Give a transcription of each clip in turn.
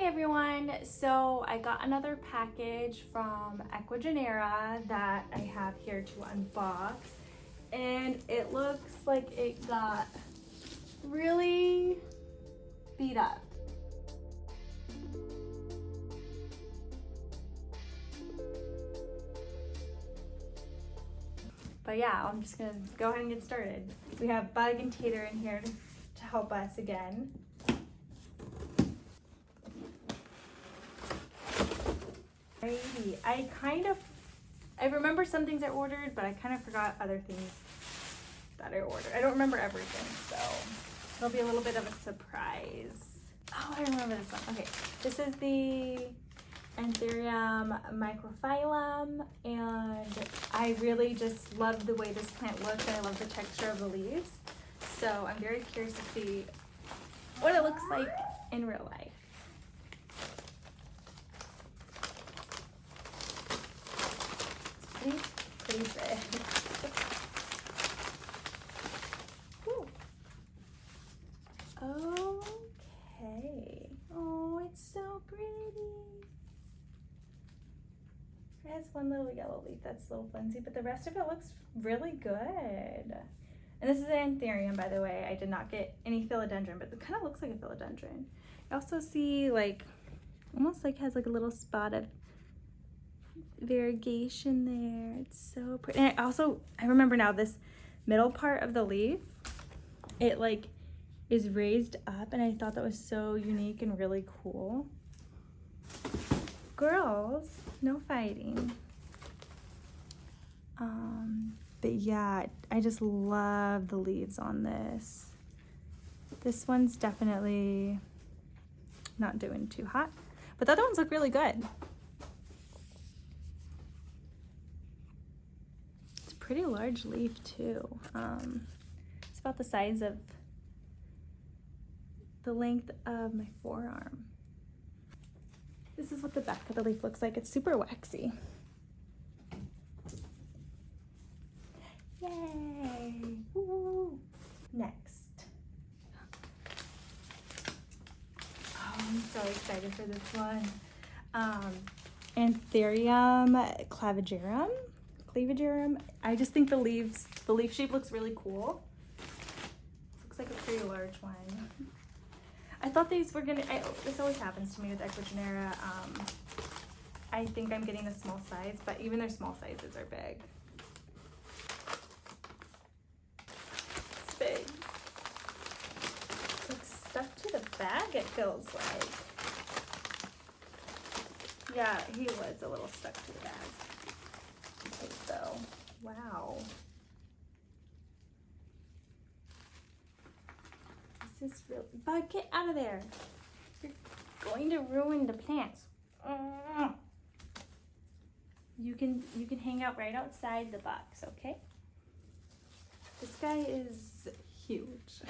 everyone, so I got another package from Ecuagenera that I have here to unbox, and it looks like it got really beat up. But yeah, I'm just gonna go ahead and get started. We have Bug and Tater in here to help us again. I remember some things I ordered, but I kind of forgot other things that I ordered. I don't remember everything, so it'll be a little bit of a surprise. Oh, I remember this one. Okay, this is the Anthurium microphyllum, and I really just love the way this plant looks, and I love the texture of the leaves. So I'm very curious to see what it looks like in real life. Pretty big. Okay. Oh, it's so pretty. It has one little yellow leaf that's a little flimsy, but the rest of it looks really good. And this is an Anthurium, by the way. I did not get any philodendron, but it kind of looks like a philodendron. I also see like, almost like has like a little spot of variegation there. It's so pretty. And I remember now this middle part of the leaf, it like is raised up, and I thought that was so unique and really cool. Girls, no fighting. But yeah, I just love the leaves on this. This one's definitely not doing too hot, but the other ones look really good. Pretty large leaf too. It's about the size of the length of my forearm. This is what the back of the leaf looks like. It's super waxy. Yay! Woo. Next. Oh, I'm so excited for this one. Anthurium clavigerum. I just think the leaf shape looks really cool. This looks like a pretty large one. I thought these were this always happens to me with Ecuagenera. I think I'm getting a small size, but even their small sizes are big. It's big. It's like stuck to the bag, it feels like. Yeah, he was a little stuck to the bag. So, wow. This is really, Bug, get out of there. You're going to ruin the plants. You can hang out right outside the box, okay? This guy is huge.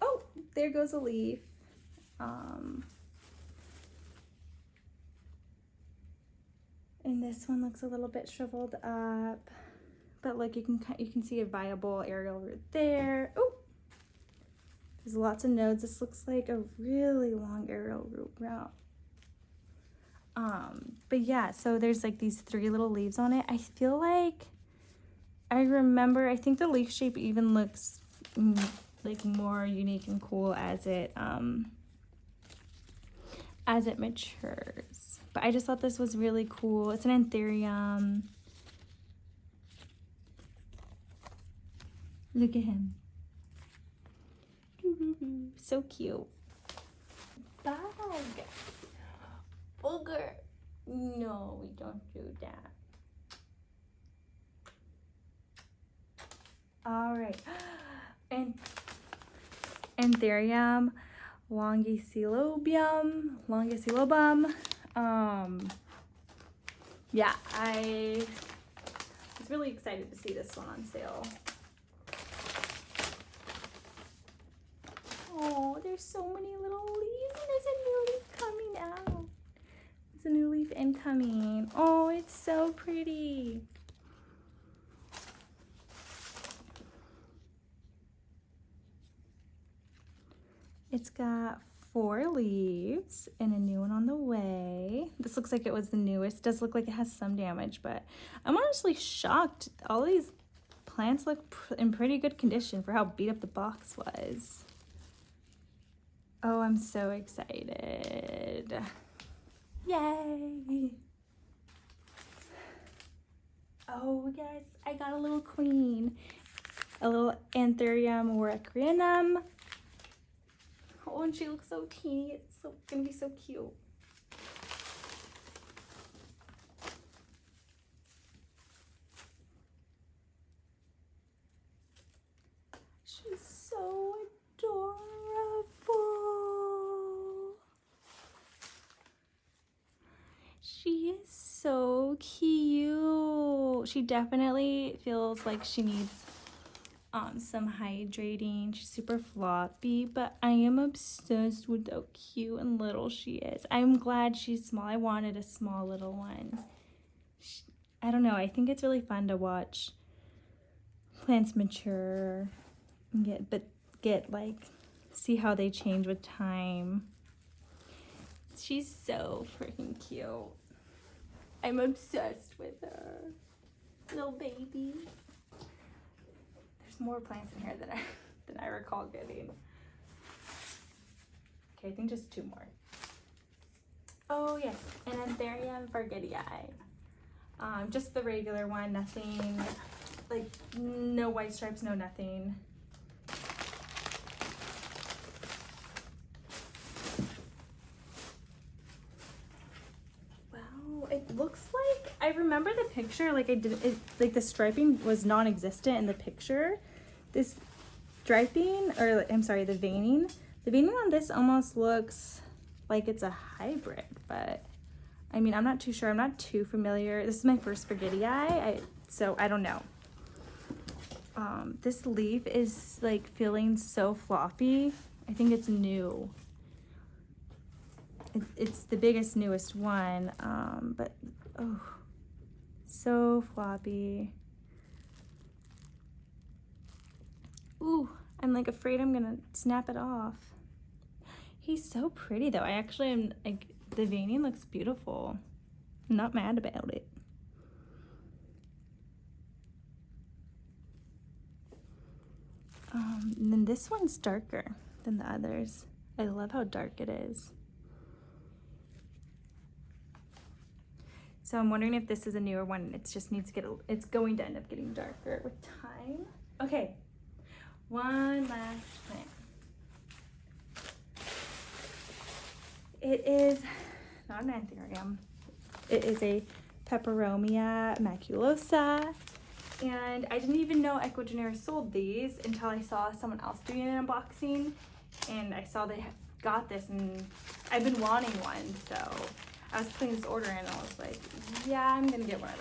Oh, there goes a leaf. And this one looks a little bit shriveled up, but like you can see a viable aerial root there. Oh, there's lots of nodes. This looks like a really long aerial root route. But yeah, so there's like these 3 little leaves on it. I feel like I think the leaf shape even looks like more unique and cool as it matures. But I just thought this was really cool. It's an Anthurium. Look at him. So cute. Bug. Booger. No, we don't do that. All right. And Anthurium longicelobum. Yeah, I was really excited to see this one on sale. Oh, there's so many little leaves, and there's a new leaf coming out. There's a new leaf incoming. Oh, it's so pretty. It's got 4 leaves and a new one on the way. This looks like it was the newest. It does look like it has some damage, but I'm honestly shocked. All these plants look in pretty good condition for how beat up the box was. Oh, I'm so excited. Yay! Oh, yes, I got a little queen. A little Anthurium or Ecuagenera. Oh, and she looks so teeny. It's gonna be so cute. She's so adorable. She is so cute. She definitely feels like she needs some hydrating. She's super floppy, but I am obsessed with how cute and little she is. I'm glad she's small. I wanted a small little one. I don't know. I think it's really fun to watch plants mature and get like see how they change with time. She's so freaking cute. I'm obsessed with her. Little baby. There's more plants in here than I recall getting. Okay, I think just 2 more. Oh yes, an Anthurium Vargetii. Just the regular one, nothing, like no white stripes, no nothing. Wow, it looks like, I remember the picture, like like the striping was non-existent in the picture. This striping, or I'm sorry, the veining on this almost looks like it's a hybrid, but I mean, I'm not too sure. I'm not too familiar. This is my first Vargetii, so I don't know. This leaf is like feeling so floppy. I think it's new. It's the biggest, newest one, but oh, so floppy. Ooh, I'm like afraid I'm gonna snap it off. He's so pretty though. I actually am like, the veining looks beautiful. I'm not mad about it. And then this one's darker than the others. I love how dark it is. So I'm wondering if this is a newer one. It just needs to get, it's going to end up getting darker with time. Okay, one last plant. It is not an Anthurium. It is a Peperomia maculosa. And I didn't even know Ecuagenera sold these until I saw someone else doing an unboxing. And I saw they got this, and I've been wanting one. So I was putting this order in, and I was like, yeah, I'm gonna get one of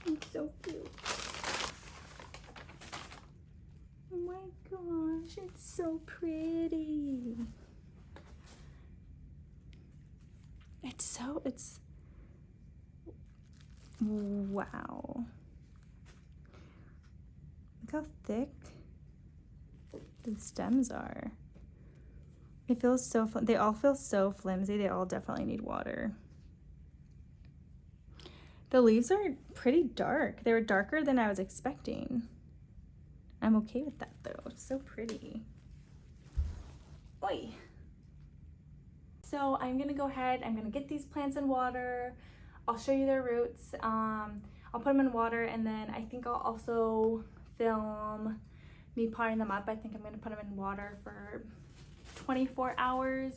those. It's so cute. Oh my gosh, it's so pretty. It's wow. Look how thick the stems are. It feels so, they all feel so flimsy. They all definitely need water. The leaves are pretty dark. They were darker than I was expecting. I'm okay with that though. It's so pretty. Oi. So I'm gonna go ahead, I'm gonna get these plants in water. I'll show you their roots. I'll put them in water, and then I think I'll also film me potting them up. I think I'm gonna put them in water for 24 hours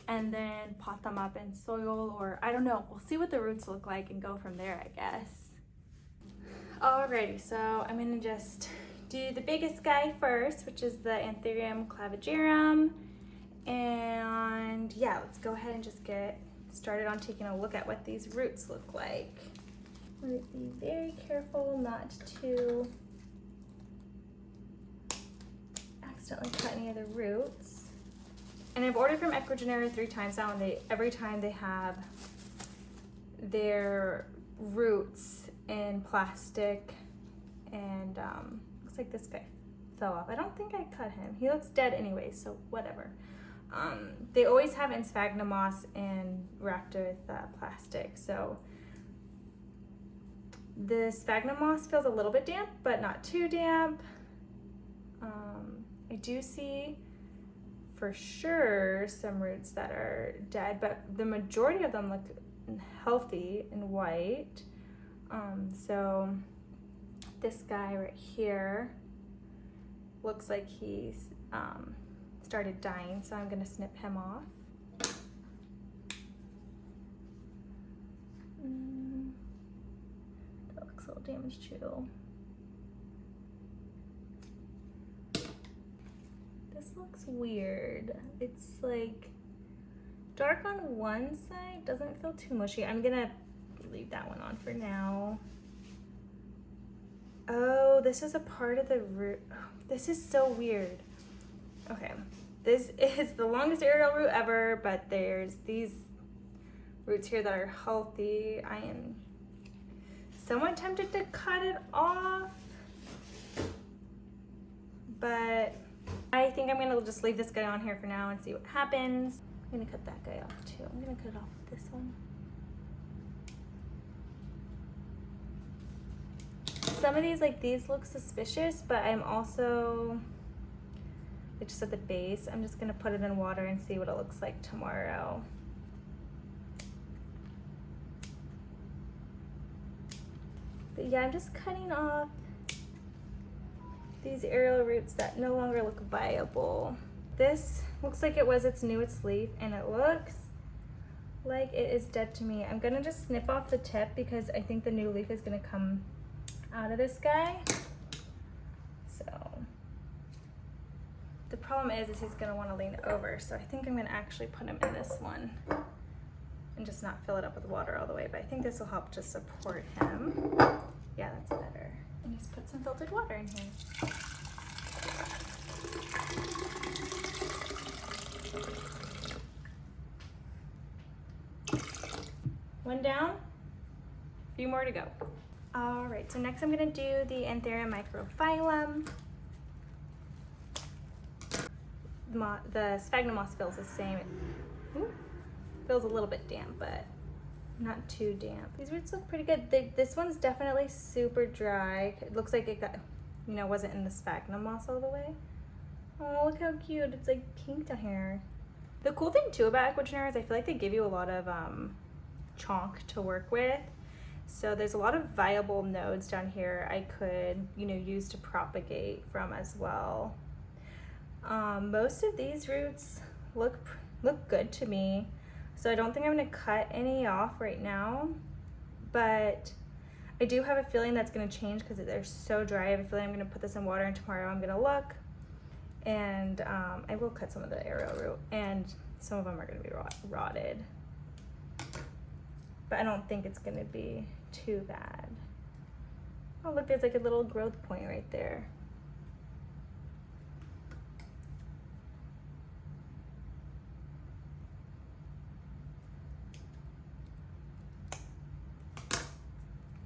and then pot them up in soil, or I don't know. We'll see what the roots look like and go from there, I guess. Alrighty, so I'm gonna just do the biggest guy first, which is the Anthurium clavigerum. And yeah, let's go ahead and just get started on taking a look at what these roots look like. I'm gonna be very careful not to accidentally cut any of the roots. And I've ordered from Ecuagenera 3 times now, and every time they have their roots in plastic, and looks like this guy fell off. I don't think I cut him. He looks dead anyway, so whatever. They always have in sphagnum moss and wrapped with plastic, so the sphagnum moss feels a little bit damp, but not too damp. I do see for sure some roots that are dead, but the majority of them look healthy and white. So this guy right here looks like he's started dying, so I'm gonna snip him off. That looks a little damaged too. This looks weird. It's like dark on one side, doesn't feel too mushy. I'm gonna leave that one on for now. Oh, this is a part of the root. Oh, this is so weird. Okay, this is the longest aerial root ever, but there's these roots here that are healthy. I am somewhat tempted to cut it off, but I think I'm gonna just leave this guy on here for now and see what happens. I'm gonna cut that guy off too. I'm gonna cut it off with this one. Some of these, like these, look suspicious, but I'm also, like just at the base, I'm just gonna put it in water and see what it looks like tomorrow. But yeah, I'm just cutting off these aerial roots that no longer look viable. This looks like it was its newest leaf, and it looks like it is dead to me. I'm gonna just snip off the tip because I think the new leaf is gonna come out of this guy. So the problem is he's gonna wanna lean over. So I think I'm gonna actually put him in this one and just not fill it up with water all the way. But I think this will help to support him. Yeah, that's better. And just put some filtered water in here. One down, a few more to go. All right, so next I'm gonna do the Anthera microphyllum. The sphagnum moss feels the same. Feels a little bit damp, but not too damp. These roots look pretty good. This one's definitely super dry. It looks like it got, wasn't in the sphagnum moss all the way. Oh, look how cute. It's like pink down here. The cool thing too about Ecuagenera is I feel like they give you a lot of chonk to work with. So there's a lot of viable nodes down here I could, use to propagate from as well. Most of these roots look good to me. So I don't think I'm gonna cut any off right now, but I do have a feeling that's gonna change because they're so dry. I have a feeling I'm gonna put this in water and tomorrow I'm gonna look, and I will cut some of the aerial root, and some of them are gonna be rotted. But I don't think it's gonna be too bad. Oh look, there's like a little growth point right there.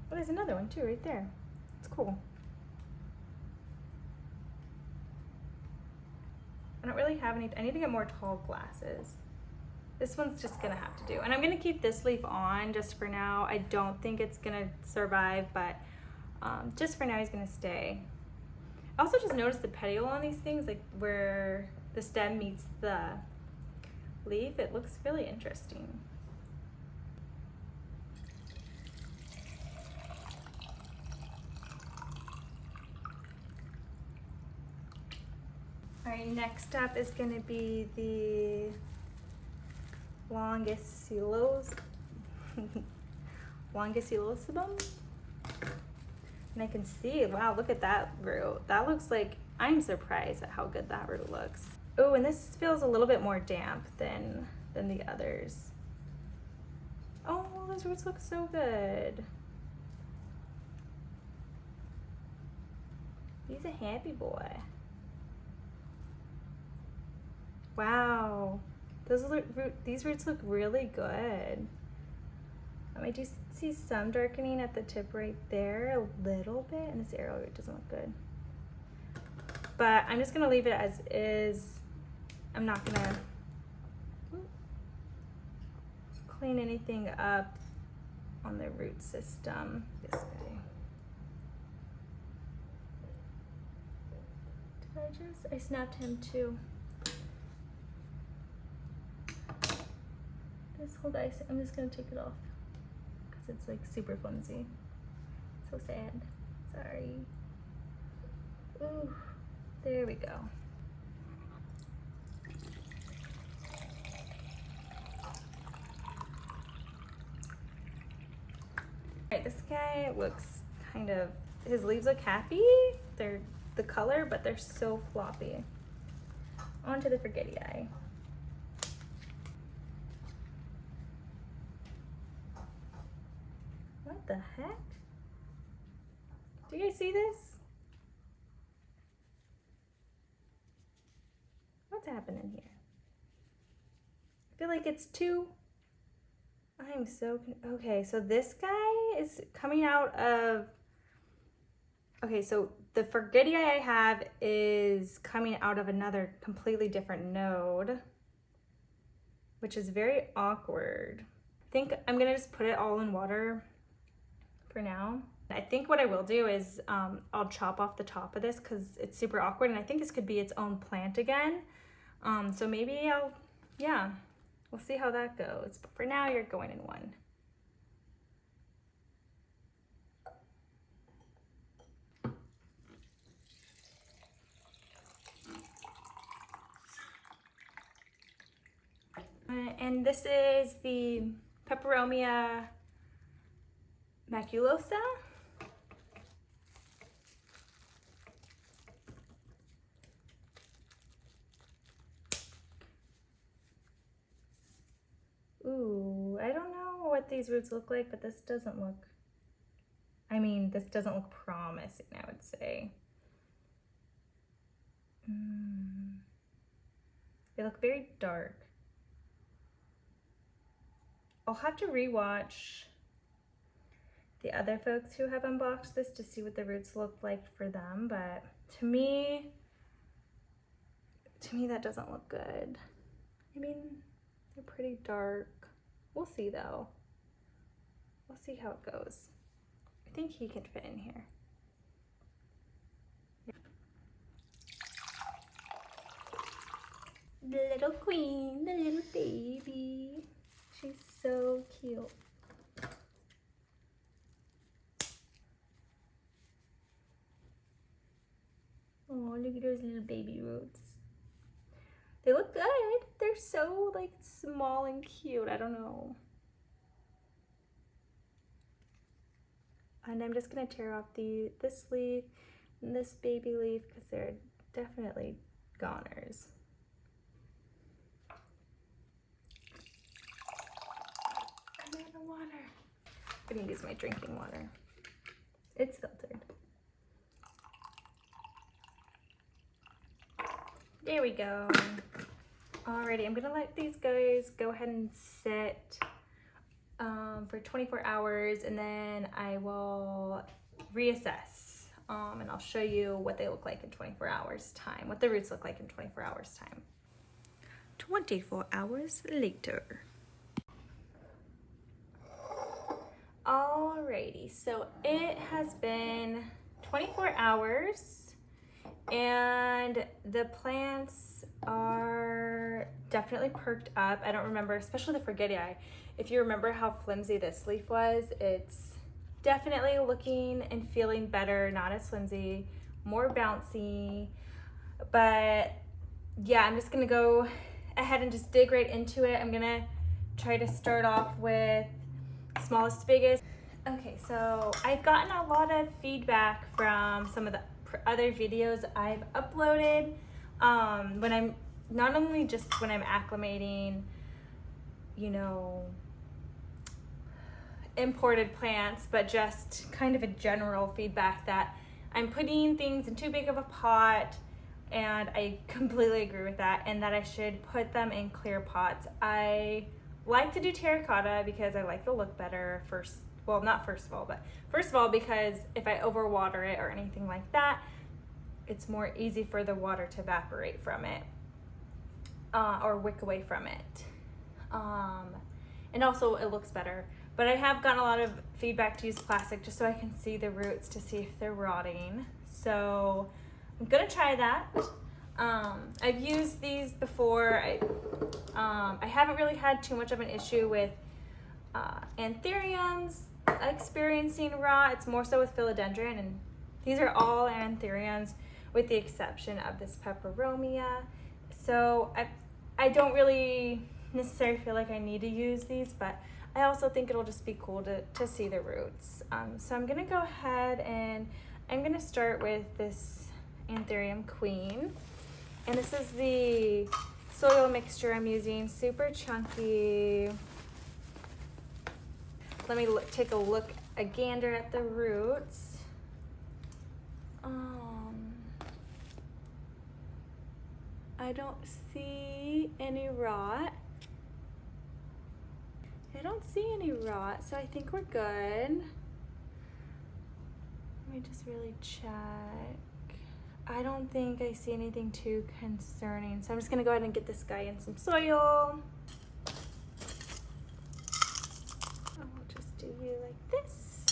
Oh, there's another one too right there. It's cool. I don't really have any, I need to get more tall glasses. This one's just gonna have to do. And I'm gonna keep this leaf on just for now. I don't think it's gonna survive, but just for now he's gonna stay. I also just noticed the petiole on these things, like where the stem meets the leaf. It looks really interesting. All right, next up is gonna be the Longicilosebum. And I can see, wow, look at that root. That looks like, I'm surprised at how good that root looks. Oh, and this feels a little bit more damp than the others. Oh, those roots look so good. He's a happy boy. Wow, these roots look really good. I do see some darkening at the tip right there, a little bit, and this aerial root doesn't look good. but I'm just gonna leave it as is. I'm not gonna clean anything up on the root system. This guy. I snapped him too. This whole dice, I'm just gonna take it off because it's like super flimsy. So sad. Sorry. Ooh, there we go. Alright, this guy looks kind of, his leaves look happy. They're the color, but they're so floppy. On to the forgetty eye. What the heck? Do you guys see this? What's happening here? I feel like it's too, I'm so, okay, so this guy is coming out of, okay, so the forgetty eye I have is coming out of another completely different node, which is very awkward. I think I'm gonna just put it all in water for now. I think what I will do is I'll chop off the top of this because it's super awkward, and I think this could be its own plant again. So maybe yeah, we'll see how that goes. But for now, you're going in one. And this is the Peperomia maculosa. Ooh, I don't know what these roots look like, but this doesn't look, I mean, this doesn't look promising, I would say. They look very dark. I'll have to rewatch the other folks who have unboxed this to see what the roots look like for them, but to me that doesn't look good. I mean, they're pretty dark. We'll see though. We'll see how it goes. I think he can fit in here. The little queen, the little baby. She's so cute. Oh, look at those little baby roots. They look good. They're so like small and cute. I don't know. And I'm just gonna tear off this leaf and this baby leaf because they're definitely goners. I'm out of water. I'm gonna use my drinking water. It's filtered. There we go. Alrighty, I'm gonna let these guys go ahead and sit for 24 hours, and then I will reassess and I'll show you what they look like in 24 hours time, what the roots look like in 24 hours time. 24 hours later. Alrighty, so it has been 24 hours and the plants are definitely perked up. I don't remember, especially the forgetty eye. If you remember how flimsy this leaf was, it's definitely looking and feeling better, not as flimsy, more bouncy. But yeah, I'm just gonna go ahead and just dig right into it. I'm gonna try to start off with smallest to biggest. Okay, so I've gotten a lot of feedback from some of the other videos I've uploaded when I'm not only just when I'm acclimating, you know, imported plants, but just kind of a general feedback that I'm putting things in too big of a pot, and I completely agree with that, and that I should put them in clear pots. I like to do terracotta because I like the look better first of all because if I overwater it or anything like that, it's more easy for the water to evaporate from it or wick away from it. And also it looks better. But I have gotten a lot of feedback to use plastic just so I can see the roots to see if they're rotting. So I'm gonna try that. I've used these before. I haven't really had too much of an issue with anthuriums experiencing rot. It's more so with philodendron, and these are all anthuriums with the exception of this peperomia. So I don't really necessarily feel like I need to use these, but I also think it'll just be cool to see the roots. So I'm gonna go ahead and I'm gonna start with this Anthurium Queen. And this is the soil mixture I'm using, super chunky. Let me take a look, a gander at the roots. I don't see any rot. I don't see any rot, so I think we're good. Let me just really check. I don't think I see anything too concerning, so I'm just gonna go ahead and get this guy in some soil. I'll just do you like this.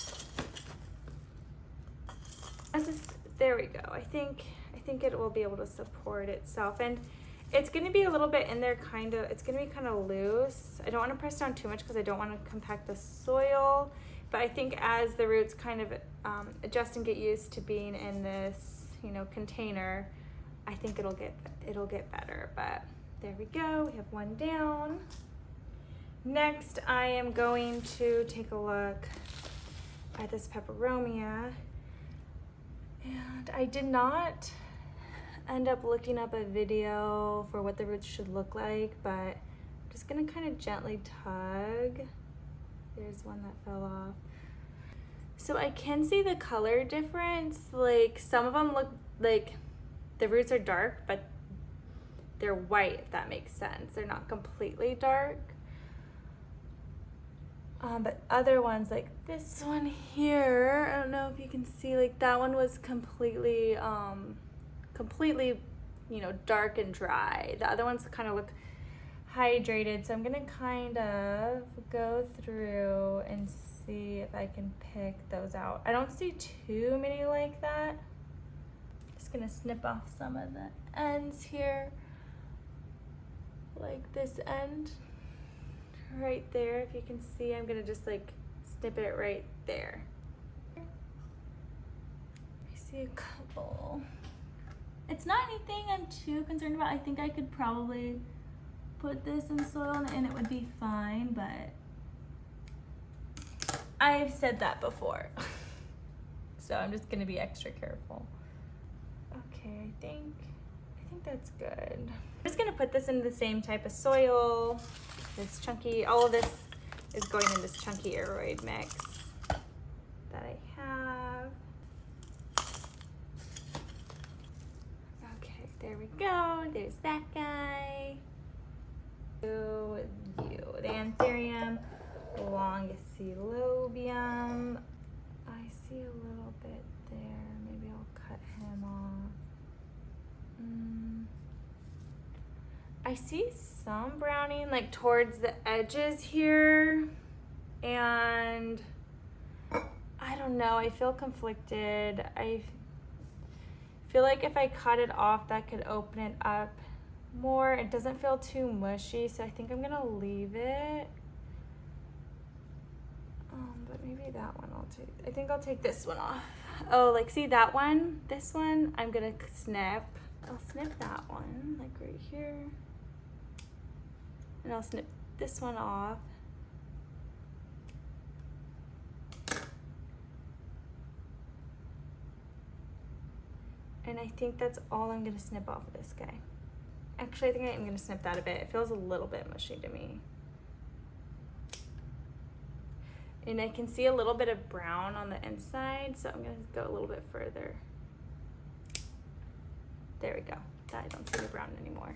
There we go. I think it will be able to support itself, and it's going to be a little bit in there, it's going to be kind of loose. I don't want to press down too much because I don't want to compact the soil, but I think as the roots kind of adjust and get used to being in this, container, I think it'll get better. But there we go. We have one down. Next, I am going to take a look at this peperomia, and I did not end up looking up a video for what the roots should look like, but I'm just gonna kind of gently tug. There's one that fell off. So I can see the color difference. Like some of them look like the roots are dark, but they're white, if that makes sense. They're not completely dark. But other ones like this one here, I don't know if you can see, like that one was completely, dark and dry. The other ones kind of look hydrated. So I'm gonna kind of go through and see if I can pick those out. I don't see too many like that. Just gonna snip off some of the ends here, like this end right there. If you can see, I'm gonna just like snip it right there. I see a couple. It's not anything I'm too concerned about. I think I could probably put this in soil and it would be fine, but I've said that before. So I'm just gonna be extra careful. Okay, I think that's good. I'm just gonna put this in the same type of soil. This chunky, all of this is going in this chunky aeroid mix that I have. Okay, there we go. There's that guy. You, the Anthurium longicolobium. I see a little bit there. Maybe I'll cut him off. I see some browning like towards the edges here, and I don't know, I feel conflicted. I feel like if I cut it off, that could open it up more. It doesn't feel too mushy, so I think I'm gonna leave it. But maybe that one I'll take. I think I'll take this one off. Oh, like see that one? This one I'm gonna snip. I'll snip that one, like right here. And I'll snip this one off. And I think that's all I'm gonna snip off of this guy. Actually, I think I'm gonna snip that a bit. It feels a little bit mushy to me. And I can see a little bit of brown on the inside, so I'm gonna go a little bit further. There we go. I don't see the brown anymore.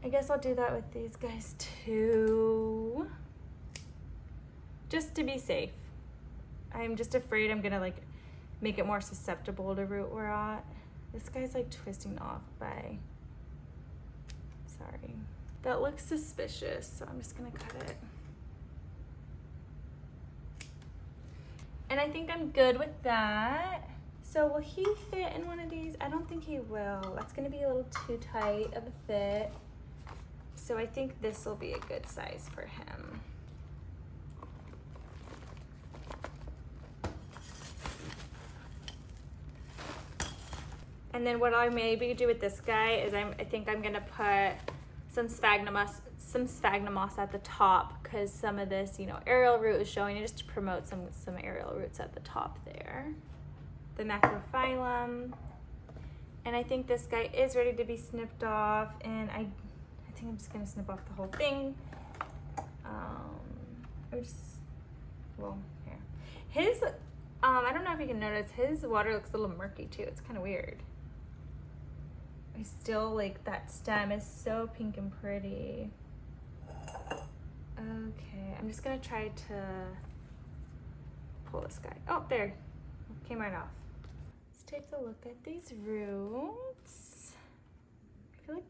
I guess I'll do that with these guys too, just to be safe. I'm just afraid I'm gonna like make it more susceptible to root rot. This guy's like twisting off by, sorry. That looks suspicious, so I'm just gonna cut it. And I think I'm good with that. So will he fit in one of these? I don't think he will. That's gonna be a little too tight of a fit. So I think this will be a good size for him. And then what I maybe do with this guy is I think I'm gonna put some sphagnum moss at the top, because some of this, you know, aerial root is showing, and just to promote some aerial roots at the top there. The macrophyllum. And I think this guy is ready to be snipped off, and I think I'm just gonna snip off the whole thing. Or just, well, here. His, I don't know if you can notice, his water looks a little murky too. It's kind of weird. I still like that stem is so pink and pretty. Okay, I'm just gonna try to pull this guy. Oh, there, came right off. Let's take a look at these roots. I feel like,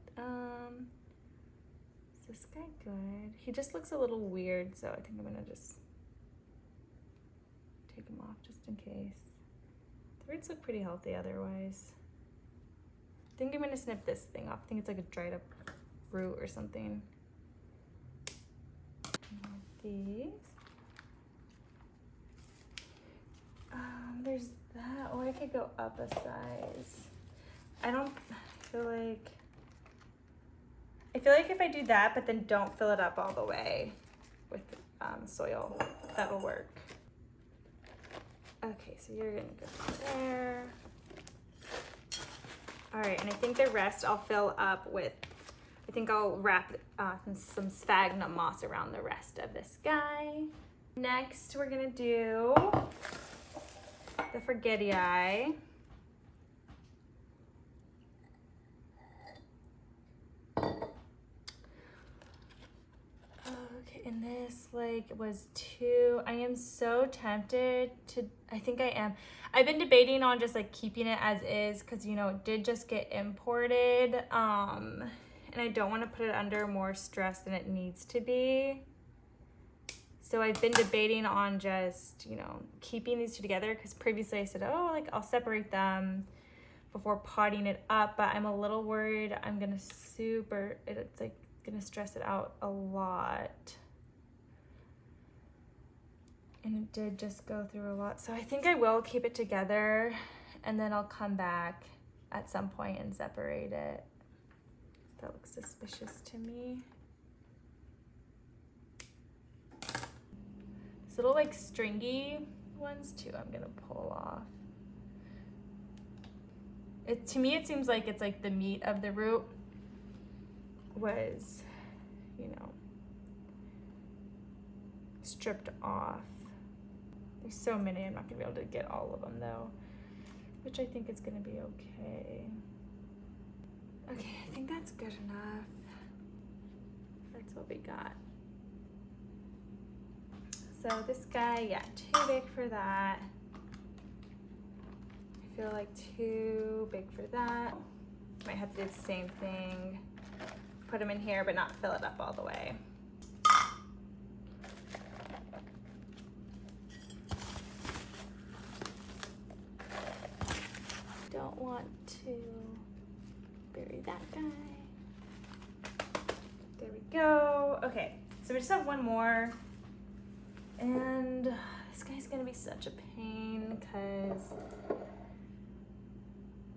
is this guy good? He just looks a little weird, so I think I'm gonna just take him off just in case. The roots look pretty healthy otherwise. I think I'm gonna snip this thing off. I think it's like a dried up root or something. These. There's that. Oh, I could go up a size. I feel like if I do that, but then don't fill it up all the way with soil, that'll work. Okay, so you're gonna go there. All right, and I think the rest I'll fill up with, I think I'll wrap some sphagnum moss around the rest of this guy. Next, we're gonna do the forgetii. Okay, and this like was too, I am so tempted to, I think I am. I've been debating on just like keeping it as is, because you know it did just get imported, and I don't want to put it under more stress than it needs to be. So I've been debating on just, you know, keeping these two together, because previously I said, oh, like I'll separate them before potting it up, but I'm a little worried I'm gonna it's like gonna stress it out a lot. And it did just go through a lot. So I think I will keep it together, and then I'll come back at some point and separate it. That looks suspicious to me. These little like stringy ones too, I'm gonna pull off. To me, it seems like it's like the meat of the root was, you know, stripped off. There's so many, I'm not gonna be able to get all of them though, which I think is gonna be okay. Okay, I think that's good enough. That's what we got. So this guy, yeah, too big for that. I feel like too big for that. Might have to do the same thing. Put them in here, but not fill it up all the way. Don't want to bury that guy. There we go. Okay, so we just have one more. And this guy's gonna be such a pain because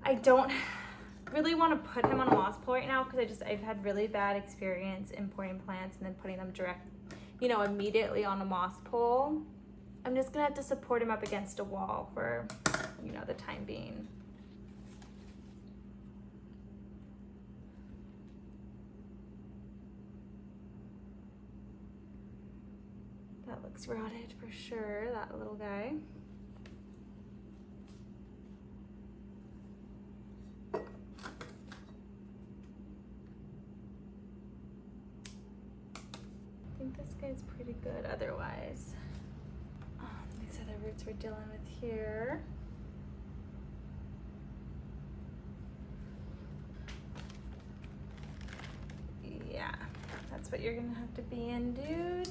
I don't really want to put him on a moss pole right now, because I've had really bad experience importing plants and then putting them direct, you know, immediately on a moss pole. I'm just gonna have to support him up against a wall for, you know, the time being. That looks rotted for sure, that little guy. I think this guy's pretty good otherwise. These other roots we're dealing with here. That's what you're gonna have to be in, dude.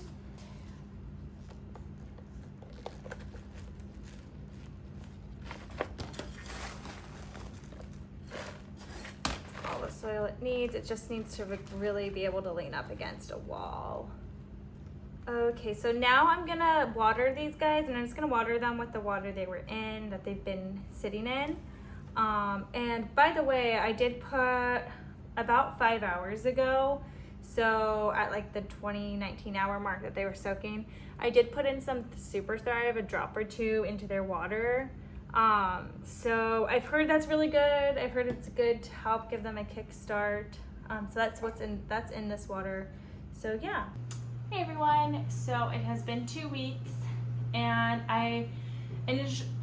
All the soil it needs. It just needs to really be able to lean up against a wall. Okay, so now I'm gonna water these guys, and I'm just gonna water them with the water they were in, that they've been sitting in. And by the way, I did put about 5 hours ago, so at like the 20-19 hour mark that they were soaking, I did put in some Super Thrive, a drop or two into their water. So I've heard that's really good. I've heard it's good to help give them a kickstart. So that's in this water. So yeah. Hey everyone, so it has been 2 weeks, and I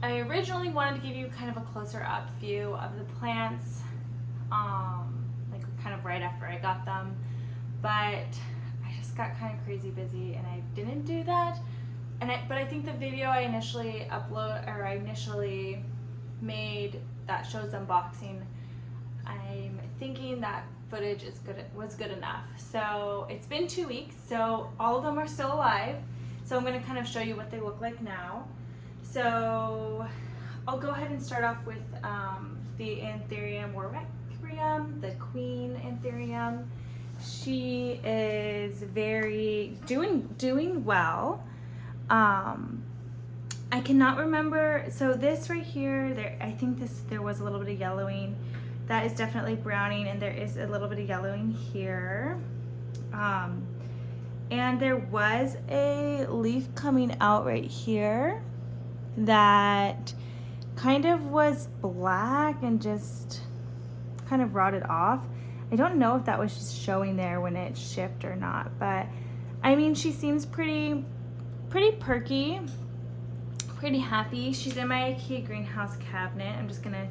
originally wanted to give you kind of a closer up view of the plants, like kind of right after I got them, but I just got kind of crazy busy and I didn't do that. But I think the video I initially made that shows unboxing, I'm thinking that footage was good enough. So it's been 2 weeks, so all of them are still alive. So I'm going to kind of show you what they look like now. So I'll go ahead and start off with the Anthurium warwickrium, the queen Anthurium. She is doing well. I cannot remember. So this right here, I think there was a little bit of yellowing. That is definitely browning, and there is a little bit of yellowing here. And there was a leaf coming out right here that kind of was black and just kind of rotted off. I don't know if that was just showing there when it shipped or not, but I mean, she seems pretty perky, pretty happy. She's in my IKEA greenhouse cabinet. I'm just gonna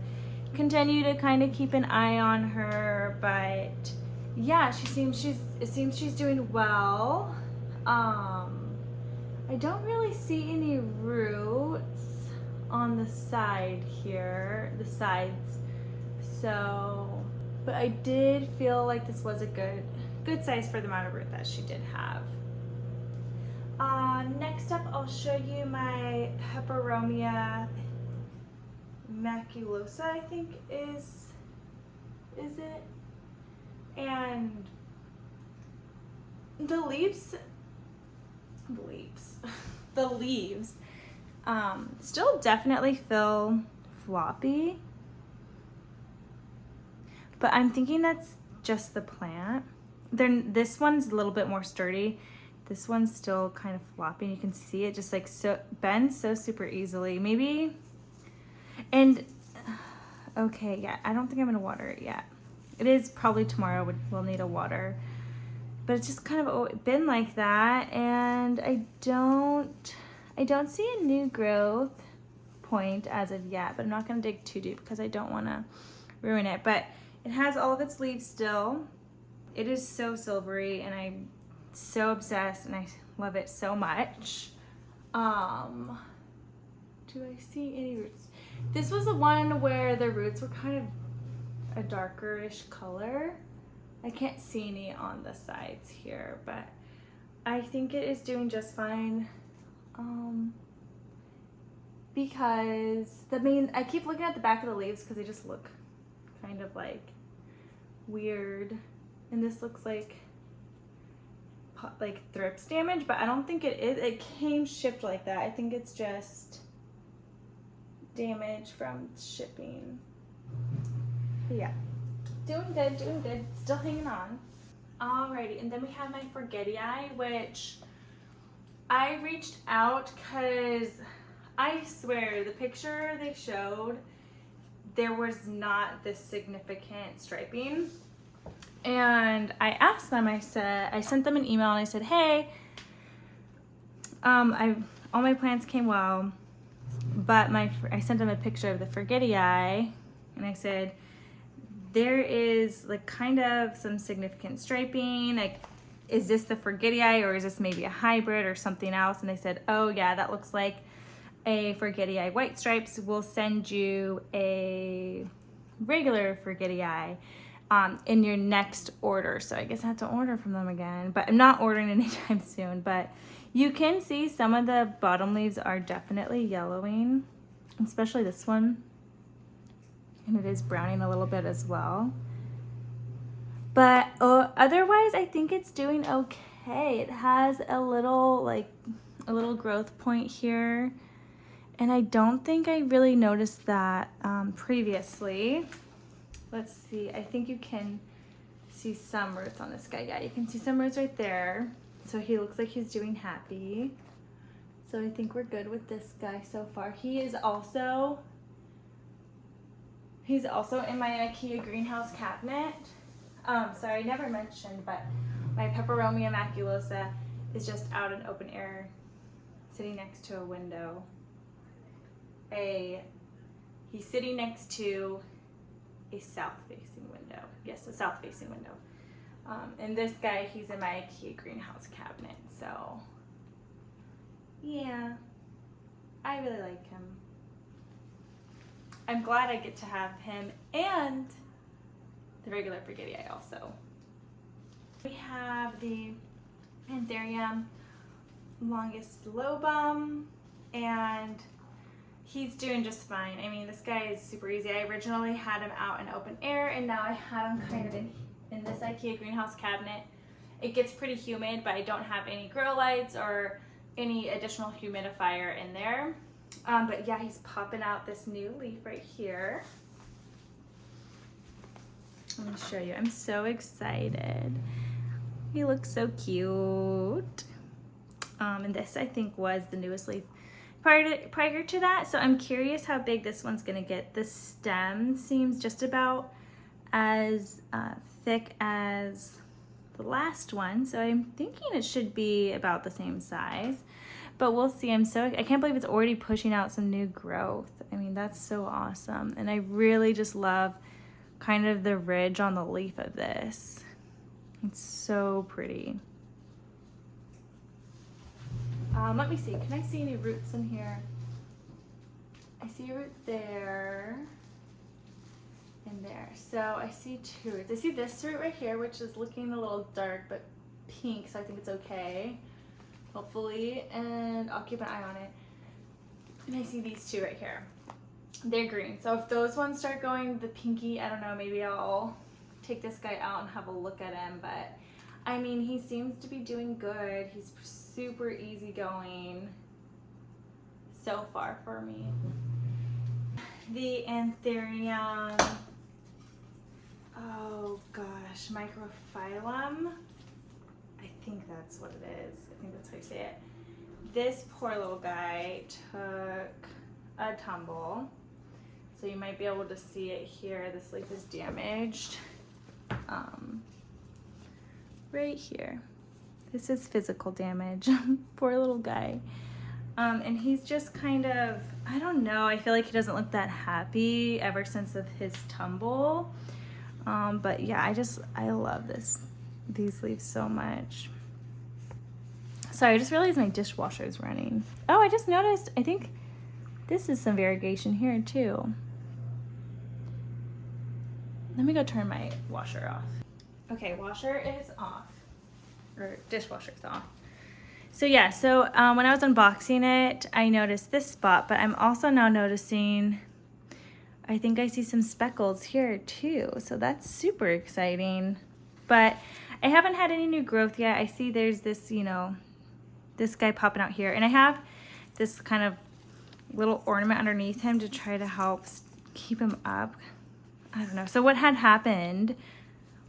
continue to kind of keep an eye on her, but yeah, it seems she's doing well. I don't really see any roots on the side here, the sides. So, but I did feel like this was a good size for the amount of root that she did have. Next up, I'll show you my Peperomia maculosa, I think is it? And the leaves still definitely feel floppy, but I'm thinking that's just the plant. This one's a little bit more sturdy. This one's still kind of floppy. You can see it just like bends so super easily. Maybe. And okay, yeah, I don't think I'm gonna water it yet. It is probably tomorrow we'll need a water, but it's just kind of been like that, and I don't see a new growth point as of yet, but I'm not gonna dig too deep because I don't want to ruin it. But it has all of its leaves still. It is so silvery, and I'm so obsessed, and I love it so much. Do I see any roots? This was the one where the roots were kind of a darkerish color. I can't see any on the sides here, but I think it is doing just fine. Because I keep looking at the back of the leaves because they just look kind of like weird, and this looks like thrips damage, but I don't think it is. It came shipped like that. I think it's just damage from shipping. But yeah, doing good, still hanging on. Alrighty, and then we have my Forgetii, which I reached out because I swear the picture they showed, there was not this significant striping. And I asked them, I sent them an email and I said, hey, all my plants came well, but I sent them a picture of the Forgetii, and I said, there is like kind of some significant striping. Like, is this the Forgetii, or is this maybe a hybrid or something else? And they said, oh yeah, that looks like a Forgetii white stripes. We'll send you a regular Forgetii. in your next order. So I guess I have to order from them again, but I'm not ordering anytime soon. But you can see some of the bottom leaves are definitely yellowing, especially this one. And it is browning a little bit as well. But otherwise, I think it's doing okay. It has a little growth point here. And I don't think I really noticed that previously. Let's see, I think you can see some roots on this guy. Yeah, you can see some roots right there. So he looks like he's doing happy. So I think we're good with this guy so far. He's also in my IKEA greenhouse cabinet. Sorry, I never mentioned, but my Peperomia maculosa is just out in open air, sitting next to a window. He's sitting next to a south-facing window. Yes, a south-facing window. And this guy, he's in my IKEA greenhouse cabinet. So, yeah, I really like him. I'm glad I get to have him and the regular Frigidii also. We have the Anthurium longest lobum, and he's doing just fine. I mean, this guy is super easy. I originally had him out in open air, and now I have him kind of in this IKEA greenhouse cabinet. It gets pretty humid, but I don't have any grow lights or any additional humidifier in there. But yeah, he's popping out this new leaf right here. I'm gonna show you. I'm so excited. He looks so cute. And this, I think, was the newest leaf prior to that. So I'm curious how big this one's gonna get. The stem seems just about as thick as the last one. So I'm thinking it should be about the same size. But we'll see. I can't believe it's already pushing out some new growth. I mean, that's so awesome. And I really just love kind of the ridge on the leaf of this. It's so pretty. Let me see. Can I see any roots in here? I see a root there and there. So I see two roots. I see this root right here, which is looking a little dark but pink, so I think it's okay. Hopefully, and I'll keep an eye on it. And I see these two right here. They're green. So if those ones start going the pinky, I don't know, maybe I'll take this guy out and have a look at him. But I mean, he seems to be doing good. He's super easygoing so far for me. The Anthurium, oh gosh, microphyllum. I think that's what it is. I think that's how you say it. This poor little guy took a tumble. So you might be able to see it here. This leaf is damaged. Right here. This is physical damage. Poor little guy. And he's just kind of, I don't know, I feel like he doesn't look that happy ever since of his tumble. But yeah, I love these leaves so much. Sorry, I just realized my dishwasher is running. Oh, I just noticed, I think this is some variegation here too. Let me go turn my washer off. Okay, washer is off, or dishwasher is off. So yeah, when I was unboxing it, I noticed this spot, but I'm also now noticing, I think I see some speckles here too. So that's super exciting. But I haven't had any new growth yet. I see there's this, this guy popping out here. And I have this kind of little ornament underneath him to try to help keep him up. I don't know. So what had happened,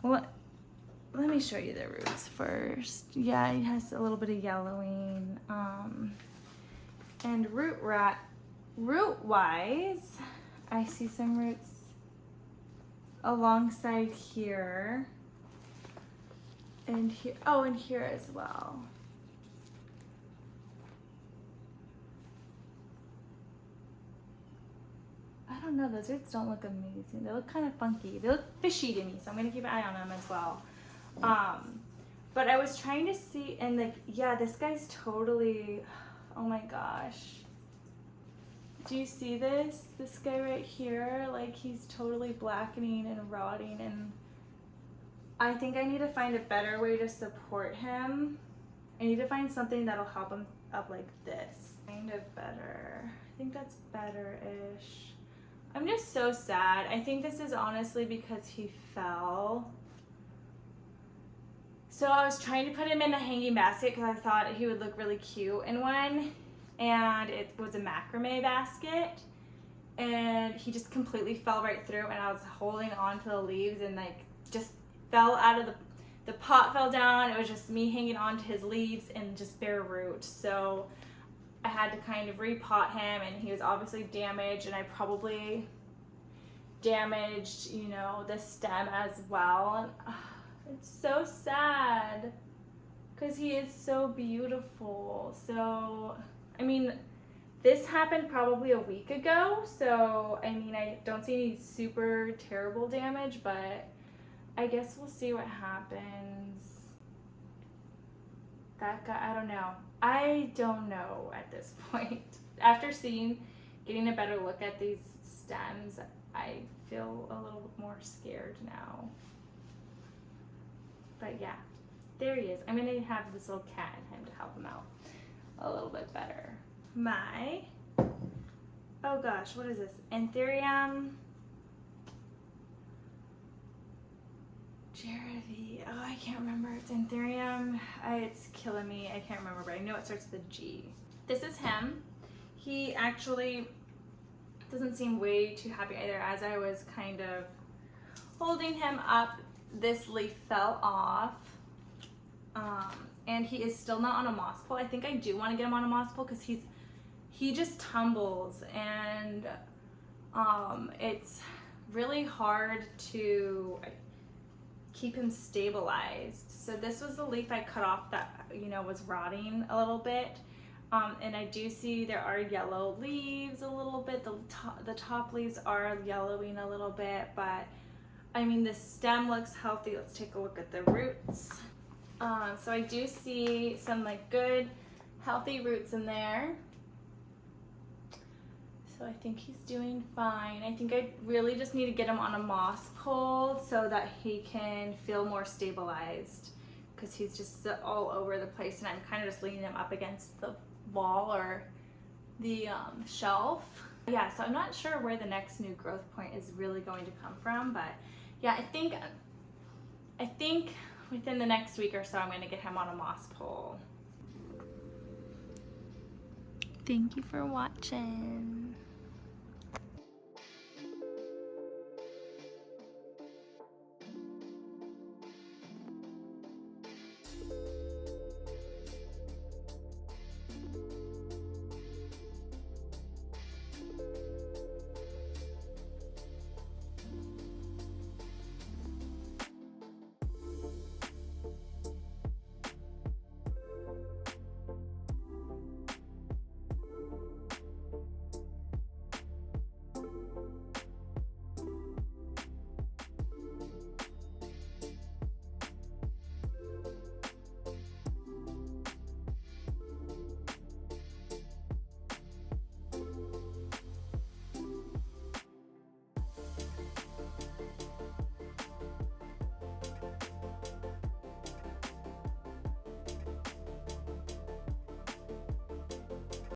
well, let me show you the roots first. Yeah, it has a little bit of yellowing. And root-wise, I see some roots alongside here. And here, oh, and here as well. I don't know, those roots don't look amazing. They look kind of funky. They look fishy to me, so I'm gonna keep an eye on them as well. But I was trying to see, and like, yeah, this guy's totally, oh my gosh. Do you see this? This guy right here, like he's totally blackening and rotting, and I think I need to find a better way to support him. I need to find something that'll help him up like this. Kind of better. I think that's better-ish. I'm just so sad. I think this is honestly because he fell. So I was trying to put him in a hanging basket because I thought he would look really cute in one. And it was a macrame basket. And he just completely fell right through, and I was holding on to the leaves and like just fell out of the pot fell down. It was just me hanging on to his leaves and just bare roots. So I had to kind of repot him, and he was obviously damaged, and I probably damaged, you know, the stem as well. And it's so sad because he is so beautiful. So, I mean, this happened probably a week ago, so I mean, I don't see any super terrible damage, but I guess we'll see what happens. That guy, I don't know at this point. After getting a better look at these stems, I feel a little more scared now. But yeah, there he is. I'm gonna have this little cat in him to help him out a little bit better. Oh gosh, what is this? Anthurium Jerevy. Oh, I can't remember. It's Anthurium. It's killing me. I can't remember, but I know it starts with a G. This is him. He actually doesn't seem way too happy either. As I was kind of holding him up, this leaf fell off. And he is still not on a moss pole. I think I do want to get him on a moss pole because he just tumbles, and it's really hard to keep him stabilized. So this was the leaf I cut off that, you know, was rotting a little bit. And I do see there are yellow leaves a little bit. The top leaves are yellowing a little bit, but I mean, the stem looks healthy. Let's take a look at the roots. So I do see some like good, healthy roots in there. So I think he's doing fine. I think I really just need to get him on a moss pole so that he can feel more stabilized, because he's just all over the place, and I'm kind of just leaning him up against the wall or the shelf. Yeah, so I'm not sure where the next new growth point is really going to come from, but yeah, I think within the next week or so I'm going to get him on a moss pole. Thank you for watching.